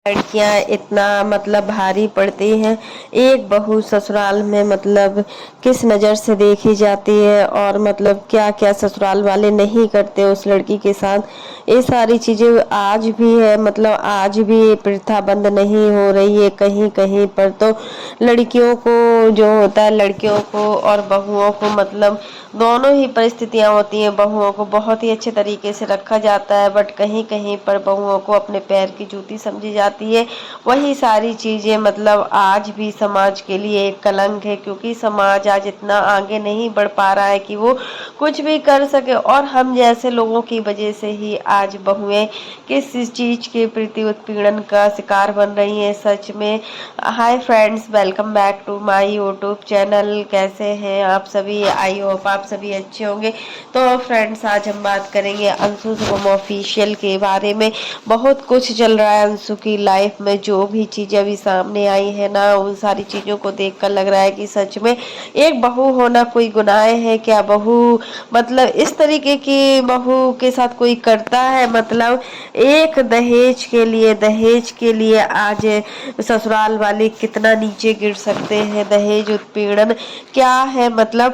लड़कियां इतना मतलब भारी पड़ती हैं। एक बहू ससुराल में मतलब किस नज़र से देखी जाती है और मतलब क्या क्या ससुराल वाले नहीं करते उस लड़की के साथ। ये सारी चीज़ें आज भी है, मतलब आज भी ये प्रथा बंद नहीं हो रही है कहीं कहीं पर। तो लड़कियों को जो होता है, लड़कियों को और बहुओं को मतलब दोनों ही परिस्थितियां होती हैं। बहुओं को बहुत ही अच्छे तरीके से रखा जाता है, बट कहीं कहीं पर बहुओं को अपने पैर की जूती समझी जाती है। वही सारी चीज़ें मतलब आज भी समाज के लिए एक कलंक है, क्योंकि समाज आज इतना आगे नहीं बढ़ पा रहा है कि वो कुछ भी कर सके। और हम जैसे लोगों की वजह से ही आज बहुएं किस चीज़ के प्रति उत्पीड़न का शिकार बन रही हैं। सच में। Hi friends, welcome back to my YouTube channel. कैसे हैं आप सभी? आई होप आप सभी अच्छे होंगे। तो फ्रेंड्स, आज हम बात करेंगे अंशु शुभम ऑफिशियल के बारे में। बहुत कुछ चल रहा है अंशु की लाइफ में। जो भी चीज़ें अभी सामने आई है ना, उन सारी चीज़ों को देखकर लग रहा है कि सच में एक बहू होना कोई गुनाह है क्या? बहू मतलब इस तरीके की बहू के साथ कोई करता है? मतलब एक दहेज के लिए आज ससुराल वाले कितना नीचे गिर सकते हैं। दहेज उत्पीड़न क्या है? मतलब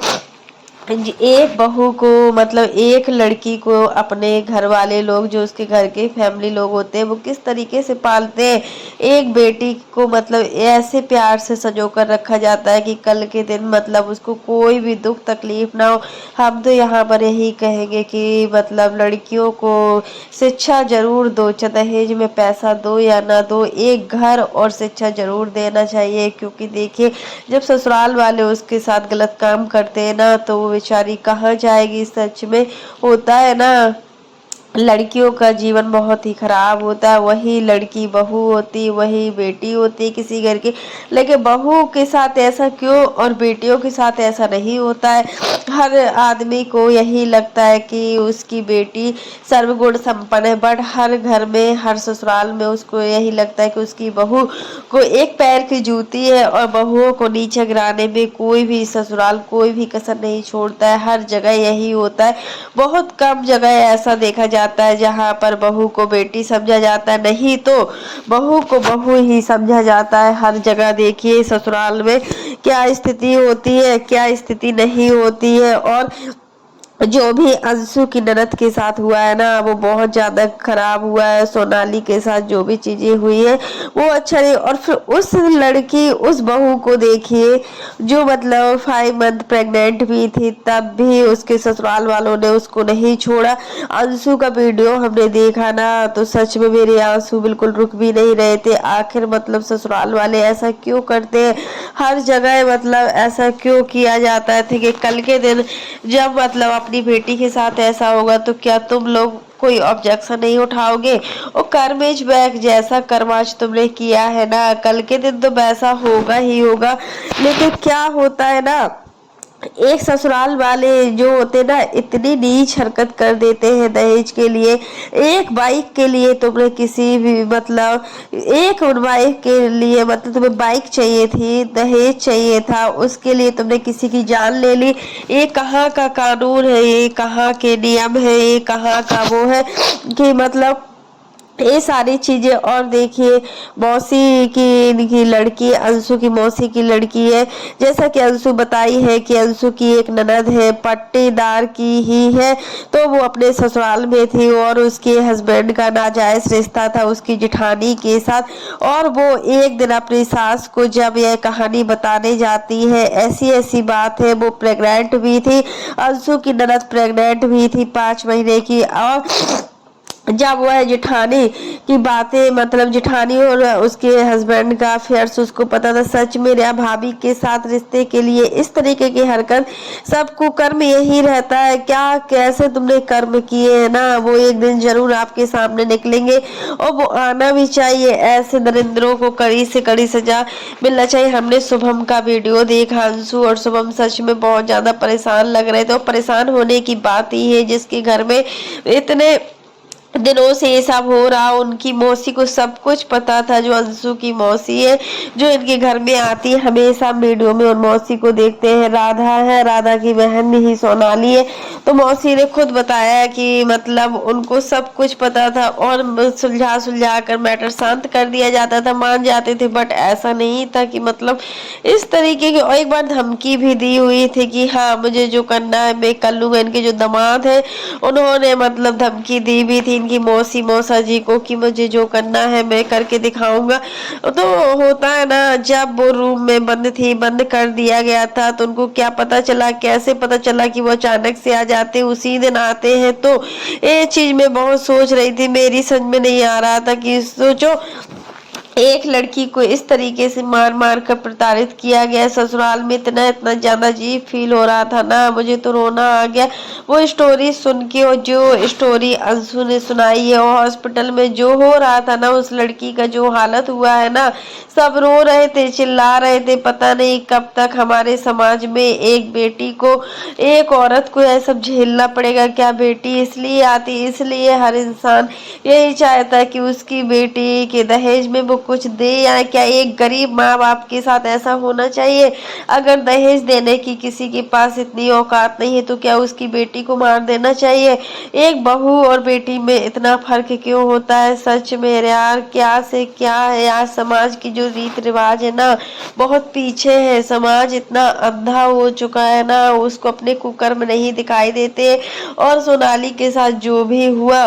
एक बहू को मतलब एक लड़की को अपने घर वाले लोग, जो उसके घर के फैमिली लोग होते हैं, वो किस तरीके से पालते हैं। एक बेटी को मतलब ऐसे प्यार से संजोकर रखा जाता है कि कल के दिन मतलब उसको कोई भी दुख तकलीफ ना हो। हम तो यहाँ पर यही कहेंगे कि मतलब लड़कियों को शिक्षा जरूर दो, चाहे दहेज में पैसा दो या ना दो, एक घर और शिक्षा जरूर देना चाहिए। क्योंकि देखिए, जब ससुराल वाले उसके साथ गलत काम करते हैं ना, तो वो बेचारी कहाँ जाएगी। सच में होता है ना, लड़कियों का जीवन बहुत ही खराब होता है। वही लड़की बहू होती, वही बेटी होती किसी घर की, लेकिन बहू के साथ ऐसा क्यों और बेटियों के साथ ऐसा नहीं होता है। हर आदमी को यही लगता है कि उसकी बेटी सर्वगुण संपन्न है, बट हर घर में, हर ससुराल में उसको यही लगता है कि उसकी बहू को एक पैर की जूती है। और बहुओं को नीचे गिराने में कोई भी ससुराल कोई भी कसर नहीं छोड़ता है। हर जगह यही होता है। बहुत कम जगह ऐसा देखा जाता है जहाँ पर बहू को बेटी समझा जाता है, नहीं तो बहू को बहू ही समझा जाता है। हर जगह देखिए ससुराल में क्या स्थिति होती है, क्या स्थिति नहीं होती है। और जो भी अंशु की ननद के साथ हुआ है ना, वो बहुत ज्यादा खराब हुआ है। सोनाली के साथ जो भी चीजें हुई है वो अच्छा नहीं। और फिर उस लड़की, उस बहू को देखिए जो मतलब 5 मंथ प्रेग्नेंट भी थी, तब भी उसके ससुराल वालों ने उसको नहीं छोड़ा। अंशु का वीडियो हमने देखा ना, तो सच में मेरे आंसू बिल्कुल रुक भी नहीं रहे थे। आखिर मतलब ससुराल वाले ऐसा क्यों करते हैं? हर जगह मतलब ऐसा क्यों किया जाता है कि कल के दिन जब मतलब अपनी बेटी के साथ ऐसा होगा तो क्या तुम लोग कोई ऑब्जेक्शन नहीं उठाओगे? और कर्मेज बैग जैसा कर्माज तुमने किया है ना, कल के दिन तो वैसा होगा ही होगा। लेकिन क्या होता है ना, एक ससुराल वाले जो होते ना, इतनी नीच हरकत कर देते हैं दहेज के लिए। एक बाइक के लिए तुमने किसी भी मतलब एक बाइक के लिए मतलब तुम्हें बाइक चाहिए थी, दहेज चाहिए था, उसके लिए तुमने किसी की जान ले ली। ये कहाँ का कानून है? ये कहाँ के नियम है? ये कहाँ का वो है कि मतलब ये सारी चीजें। और देखिए, मौसी की इनकी लड़की, अंशु की मौसी की लड़की है। जैसा कि अंशु बताई है कि अंशु की एक ननद है, पट्टीदार की ही है। तो वो अपने ससुराल में थी और उसके हस्बैंड का नाजायज रिश्ता था उसकी जेठानी के साथ। और वो एक दिन अपनी सास को जब यह कहानी बताने जाती है, ऐसी ऐसी बात है, वो प्रेग्नेंट भी थी, अंशु की ननद प्रेग्नेंट भी थी 5 महीने की। और जब वह जेठानी की बातें मतलब जेठानी और उसके हस्बैंड का अफेयर्स उसको पता था, सच में या भाभी के साथ रिश्ते के लिए इस तरीके की हरकत, सबको कर्म यही रहता है। क्या कैसे तुमने कर्म किए हैं ना, वो एक दिन जरूर आपके सामने निकलेंगे और वो आना भी चाहिए। ऐसे दरिंद्रों को कड़ी से कड़ी सजा मिलना चाहिए। हमने शुभम का वीडियो देखा, अंशु और शुभम सच में बहुत ज्यादा परेशान लग रहे थे। और परेशान होने की बात ही है जिसके घर में इतने दिनों से ये सब हो रहा। उनकी मौसी को सब कुछ पता था, जो अंशु की मौसी है, जो इनके घर में आती है हमेशा वीडियो में। उन मौसी को देखते हैं, राधा है, राधा की बहन ही सोनाली है। तो मौसी ने खुद बताया कि मतलब उनको सब कुछ पता था और सुलझा सुलझा कर मैटर शांत कर दिया जाता था, मान जाते थे। बट ऐसा नहीं था कि मतलब इस तरीके की। और एक बार धमकी भी दी हुई थी कि हाँ मुझे जो करना है मैं कर लूंगा। इनके जो दामाद है उन्होंने मतलब धमकी दी भी थी इनकी मौसी मौसा जी को कि मुझे जो करना है मैं करके दिखाऊंगा। तो होता है ना, जब वो रूम में बंद थी, बंद कर दिया गया था, तो उनको क्या पता चला, कैसे पता चला कि वो अचानक से आ जाते, उसी दिन आते हैं। तो ये चीज मैं बहुत सोच रही थी, मेरी समझ में नहीं आ रहा था कि सोचो एक लड़की को इस तरीके से मार मार कर प्रताड़ित किया गया ससुराल में। इतना इतना ज्यादा अजीब फील हो रहा था ना, मुझे तो रोना आ गया वो स्टोरी सुन के। और जो स्टोरी अंशु ने सुनाई है, और हॉस्पिटल में जो हो रहा था ना, उस लड़की का जो हालत हुआ है ना, सब रो रहे थे, चिल्ला रहे थे। पता नहीं कब तक हमारे समाज में एक बेटी को, एक औरत को यह सब झेलना पड़ेगा। क्या बेटी इसलिए आती, इसलिए हर इंसान यही चाहता है कि उसकी बेटी के दहेज में वो कुछ दे। या क्या एक गरीब माँ बाप के साथ ऐसा होना चाहिए? अगर दहेज देने की किसी के पास इतनी औकात नहीं है तो क्या उसकी बेटी को मार देना चाहिए? एक बहू और बेटी में इतना फर्क क्यों होता है? सच में यार, क्या से क्या है यार। समाज की जो रीत रिवाज है ना, बहुत पीछे है। समाज इतना अंधा हो चुका है ना, उसको अपने कुकर्म नहीं दिखाई देते। और सोनाली के साथ जो भी हुआ,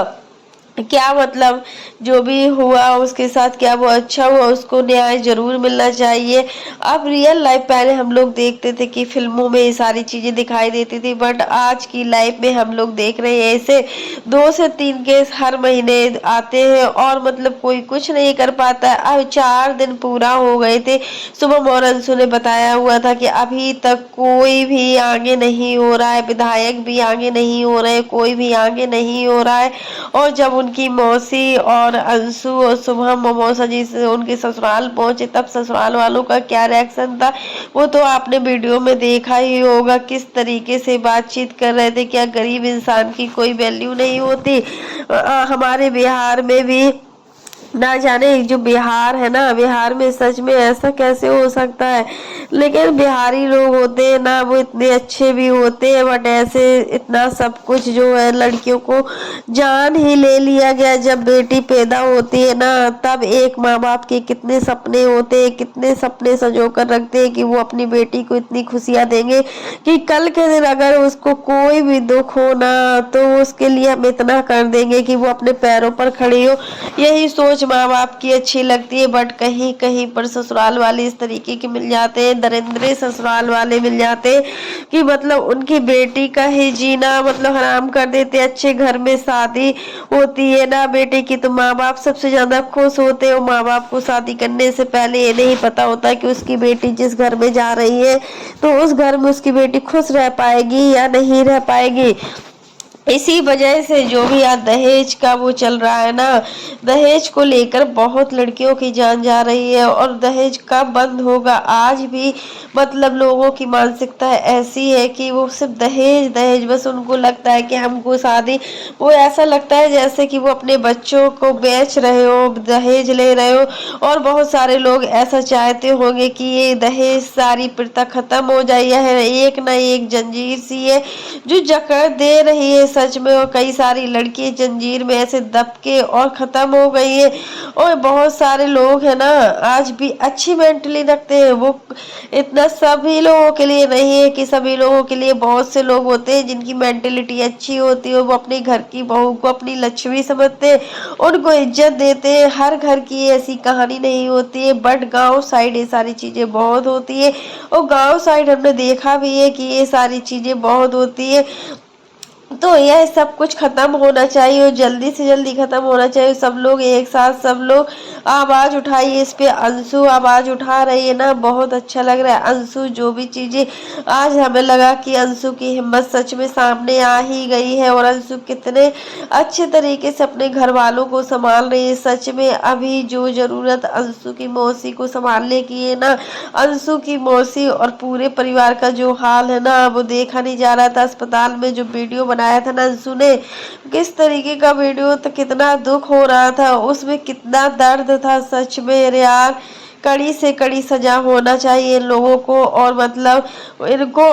क्या मतलब जो भी हुआ उसके साथ, क्या वो अच्छा हुआ? उसको न्याय जरूर मिलना चाहिए। अब रियल लाइफ पहले हम लोग देखते थे कि फिल्मों में ये सारी चीजें दिखाई देती थी, बट आज की लाइफ में हम लोग देख रहे हैं ऐसे 2 से 3 केस हर महीने आते हैं और मतलब कोई कुछ नहीं कर पाता है। अब 4 दिन पूरा हो गए थे। शुभम और अंशु ने बताया हुआ था कि अभी तक कोई भी आगे नहीं हो रहा है, विधायक भी आगे नहीं हो रहे, कोई भी आगे नहीं हो रहा है। और जब उनकी मौसी और अंशु और शुभम और मौसा जी से उनके ससुराल पहुंचे, तब ससुराल वालों का क्या रिएक्शन था वो तो आपने वीडियो में देखा ही होगा। किस तरीके से बातचीत कर रहे थे। क्या गरीब इंसान की कोई वैल्यू नहीं होती? हमारे बिहार में भी ना जाने, जो बिहार है ना, बिहार में सच में ऐसा कैसे हो सकता है? लेकिन बिहारी लोग होते हैं ना, वो इतने अच्छे भी होते हैं, बट ऐसे इतना सब कुछ जो है, लड़कियों को जान ही ले लिया गया। जब बेटी पैदा होती है ना, तब एक माँ बाप के कितने सपने होते हैं, कितने सपने संजो कर रखते हैं कि वो अपनी बेटी को इतनी खुशियां देंगे कि कल के दिन अगर उसको कोई भी दुख हो ना, तो उसके लिए हम इतना कर देंगे कि वो अपने पैरों पर खड़ी हो। यही सोच माँ बाप की अच्छी लगती है। बट कहीं कहीं पर ससुराल वाले इस तरीके के मिल जाते हैं, दरिंद्रे ससुराल वाले मिल जाते हैं कि मतलब उनकी बेटी का ही जीना मतलब हराम कर देते। अच्छे घर में शादी होती है ना बेटे की, तो माँ बाप सबसे ज्यादा खुश होते हैं। माँ बाप को शादी करने से पहले ये नहीं पता होता कि उसकी बेटी जिस घर में जा रही है, तो उस घर में उसकी बेटी खुश रह पाएगी या नहीं रह पाएगी। इसी वजह से जो भी आज दहेज का वो चल रहा है ना, दहेज को लेकर बहुत लड़कियों की जान जा रही है। और दहेज कब बंद होगा? आज भी मतलब लोगों की मानसिकता ऐसी है कि वो सिर्फ दहेज दहेज, बस उनको लगता है कि हमको शादी, वो ऐसा लगता है जैसे कि वो अपने बच्चों को बेच रहे हो, दहेज ले रहे हो। और बहुत सारे लोग ऐसा चाहते होंगे कि ये दहेज सारी प्रथा खत्म हो जाए। यह एक ना एक जंजीर सी है जो जकड़ दे रही है सच में। और कई सारी लड़की जंजीर में ऐसे दबके और खत्म हो गई है। और बहुत सारे लोग है ना, आज भी अच्छी मेंटली रखते हैं। वो इतना सभी लोगों के लिए नहीं है कि सभी लोगों के लिए, बहुत से लोग होते हैं जिनकी मेंटेलिटी अच्छी होती है। वो अपने घर की बहू को अपनी लक्ष्मी समझते हैं, उनको इज्जत देते हैं। हर घर की ऐसी कहानी नहीं होती है, बट गांव साइड ये सारी चीजें बहुत होती है। और गांव साइड हमने देखा भी है कि ये सारी चीजें बहुत होती है। तो यह सब कुछ खत्म होना चाहिए और जल्दी से जल्दी खत्म होना चाहिए। सब लोग एक साथ, सब लोग आवाज उठाइए इस पे। अंशु आवाज उठा रही है ना, बहुत अच्छा लग रहा है। अंशु जो भी चीजें, आज हमें लगा कि अंशु की हिम्मत सच में सामने आ ही गई है। और अंशु कितने अच्छे तरीके से अपने घर वालों को संभाल रही है। सच में अभी जो जरूरत अंशु की मौसी को संभालने की है ना, अंशु की मौसी और पूरे परिवार का जो हाल है ना, वो देखा नहीं जा रहा था। अस्पताल में जो वीडियो बनाया था ना अंशु ने, किस तरीके का वीडियो, तो कितना दुख हो रहा था उसमें, कितना दर्द था सच में यार। कड़ी से कड़ी सजा होना चाहिए इन लोगों को, और मतलब इनको,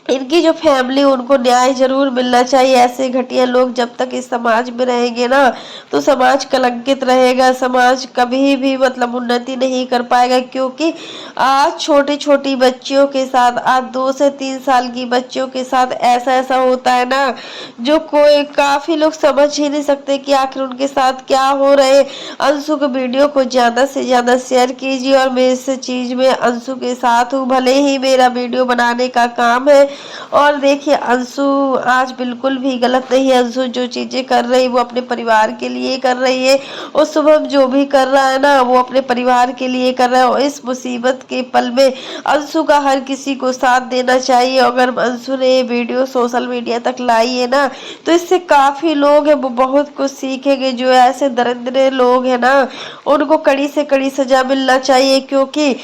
इनकी जो फैमिली, उनको न्याय जरूर मिलना चाहिए। ऐसे घटिया लोग जब तक इस समाज में रहेंगे ना, तो समाज कलंकित रहेगा, समाज कभी भी मतलब उन्नति नहीं कर पाएगा। क्योंकि आज छोटी छोटी बच्चियों के साथ, आज 2 से 3 साल की बच्चियों के साथ ऐसा ऐसा होता है ना, जो कोई, काफी लोग समझ ही नहीं सकते कि आखिर उनके साथ क्या हो रहे। अंशु के वीडियो को ज्यादा से ज्यादा शेयर कीजिए, और मैं इस चीज में अंशु के साथ हूँ, भले ही मेरा वीडियो बनाने का काम है। और देखिए अंशु आज बिल्कुल भी गलत नहीं है। अंशु जो चीजें कर रही है वो अपने परिवार के लिए कर रही है, और शुभम जो भी कर रहा है ना, वो अपने परिवार के लिए कर रहा है। और इस मुसीबत के पल में अंशु का हर किसी को साथ देना चाहिए। अगर अंशु ने ये वीडियो सोशल मीडिया तक लाई है ना, तो इससे काफी लोग हैं वो बहुत कुछ सीखेंगे। जो ऐसे दरिद्र लोग हैं ना, उनको कड़ी से कड़ी सजा मिलना चाहिए। क्योंकि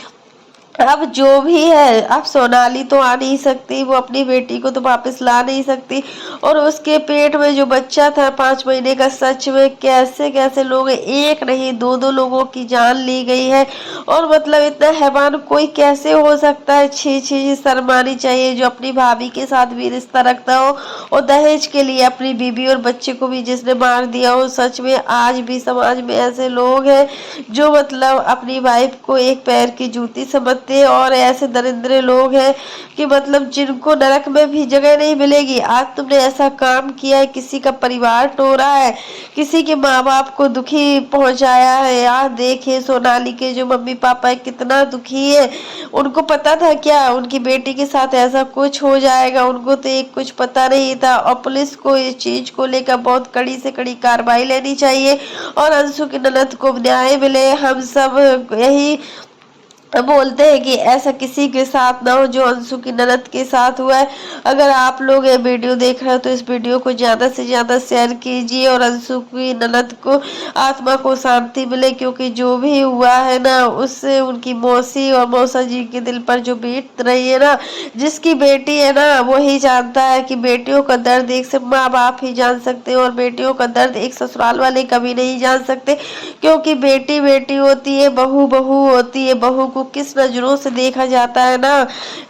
अब जो भी है, अब सोनाली तो आ नहीं सकती, वो अपनी बेटी को तो वापस ला नहीं सकती, और उसके पेट में जो बच्चा था 5 महीने का, सच में कैसे कैसे लोग, एक नहीं दो दो लोगों की जान ली गई है। और मतलब इतना हैवान कोई कैसे हो सकता है। छी छी, शर्म आनी चाहिए जो अपनी भाभी के साथ भी रिश्ता रखता हो, और दहेज के लिए अपनी बीबी और बच्चे को भी जिसने मार दिया हो। सच में आज भी समाज में ऐसे लोग हैं जो मतलब अपनी वाइफ को एक पैर की जूती समझते, और ऐसे दरिद्र लोग हैं कि मतलब जिनको नरक में भी जगह नहीं मिलेगी। आज तुमने ऐसा काम किया है, किसी का परिवार तोड़ा है, किसी के माँ बाप को दुखी पहुंचाया है। यार देखिए सोनाली के जो मम्मी पापा है कितना दुखी है। उनको पता था क्या उनकी बेटी के साथ ऐसा कुछ हो जाएगा? उनको तो एक कुछ पता नहीं था। और पुलिस को इस चीज को लेकर बहुत कड़ी से कड़ी कार्रवाई लेनी चाहिए, और अंशु की ननद को न्याय मिले। हम सब यही बोलते हैं कि ऐसा किसी के साथ ना हो जो अंशु की ननद के साथ हुआ है। अगर आप लोग ये वीडियो देख रहे हो तो इस वीडियो को ज्यादा से ज्यादा शेयर कीजिए, और अंशु की ननद को आत्मा को शांति मिले। क्योंकि जो भी हुआ है ना, उससे उनकी मौसी और मौसा जी के दिल पर जो बीत रही है ना, जिसकी बेटी है ना, वो ही जानता है कि बेटियों का दर्द एक सिर्फ माँ बाप ही जान सकते हैं, और बेटियों का दर्द एक ससुराल वाले कभी नहीं जान सकते। क्योंकि बेटी बेटी होती है, बहू बहू होती है। बहू को किस नजरों से देखा जाता है ना,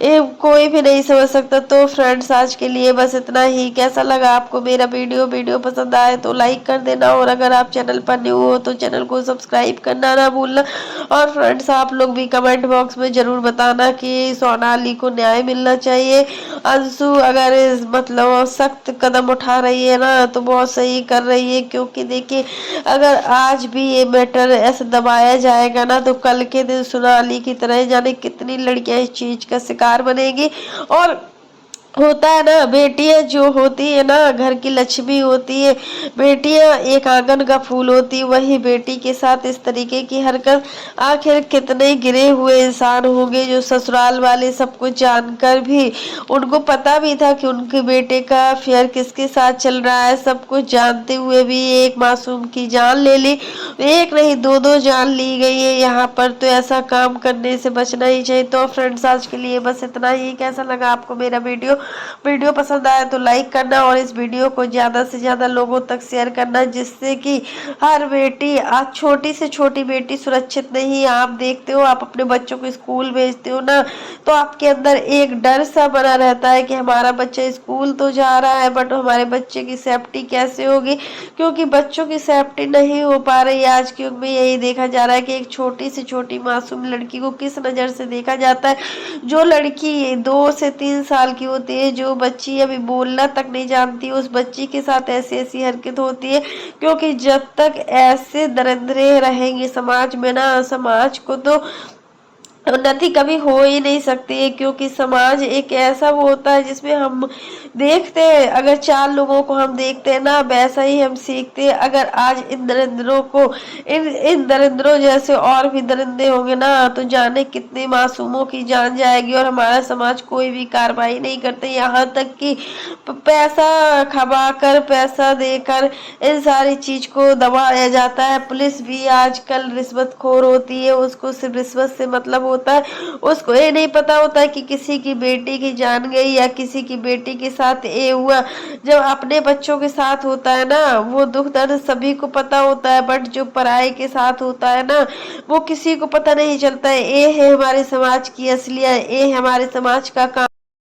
ये कोई भी नहीं समझ सकता। तो फ्रेंड्स आज के लिए बस इतना ही। कैसा लगा आपको मेरा वीडियो पसंद आए तो लाइक कर देना, और अगर आप चैनल पर न्यू हो तो चैनल को सब्सक्राइब करना ना भूलना। और फ्रेंड्स आप लोग भी कमेंट बॉक्स में जरूर बताना कि सोनाली को न्याय मिलना चाहिए। अंशु अगर मतलब सख्त कदम उठा रही है ना, तो बहुत सही कर रही है। क्योंकि देखिए अगर आज भी ये मैटर ऐसे दबाया जाएगा ना, तो कल के दिन सोनाली की तरह जाने कितनी लड़कियां इस चीज का शिकार बनेगी। और होता है ना, बेटियां जो होती है ना, घर की लक्ष्मी होती है। बेटियां एक आंगन का फूल होती है। वही बेटी के साथ इस तरीके की हरकत, आखिर कितने गिरे हुए इंसान होंगे जो ससुराल वाले सब कुछ जानकर भी, उनको पता भी था कि उनके बेटे का अफेयर किसके साथ चल रहा है, सब कुछ जानते हुए भी एक मासूम की जान ले ली। एक नहीं दो दो जान ली गई है यहाँ पर। तो ऐसा काम करने से बचना ही चाहिए। तो फ्रेंड्स आज के लिए बस इतना ही। कैसा लगा आपको मेरा वीडियो पसंद आया तो लाइक करना, और इस वीडियो को ज्यादा से ज्यादा लोगों तक शेयर करना, जिससे कि हर बेटी, आज छोटी से छोटी बेटी सुरक्षित नहीं। आप देखते हो, आप अपने बच्चों को स्कूल भेजते हो ना, तो आपके अंदर एक डर सा बना रहता है कि हमारा बच्चा स्कूल तो जा रहा है, बट हमारे बच्चे की सेफ्टी कैसे होगी। क्योंकि बच्चों की सेफ्टी नहीं हो पा रही। आज के युग में यही देखा जा रहा है कि एक छोटी से छोटी मासूम लड़की को किस नजर से देखा जाता है। जो लड़की 2 से 3 साल की होती है, जो बच्ची अभी बोलना तक नहीं जानती, उस बच्ची के साथ ऐसी ऐसी हरकत होती है। क्योंकि जब तक ऐसे दरिद्रे रहेंगे समाज में ना, समाज को तो उन्नति कभी हो ही नहीं सकती है। क्योंकि समाज एक ऐसा वो होता है जिसमें हम देखते हैं, अगर 4 लोगों को हम देखते हैं ना, वैसा ही हम सीखते हैं। अगर आज इन दरिंद्रों को, इन दरिंद्रों जैसे और भी दरिंदे होंगे ना, तो जाने कितने मासूमों की जान जाएगी। और हमारा समाज कोई भी कार्रवाई नहीं करते, यहाँ तक कि पैसा खवाकर, पैसा देकर इन सारी चीज को दबाया जाता है। पुलिस भी आजकल रिश्वतखोर होती है, उसको सिर्फ रिश्वत से मतलब होता होता है उसको ये नहीं पता होता है कि किसी की बेटी की जान गई या किसी की बेटी के साथ ये हुआ। जब अपने बच्चों के साथ होता है ना वो दुख दर्द सभी को पता होता है, बट जो पराये के साथ होता है ना वो किसी को पता नहीं चलता है। ये है हमारे समाज की असलियत, ये हमारे समाज का काम।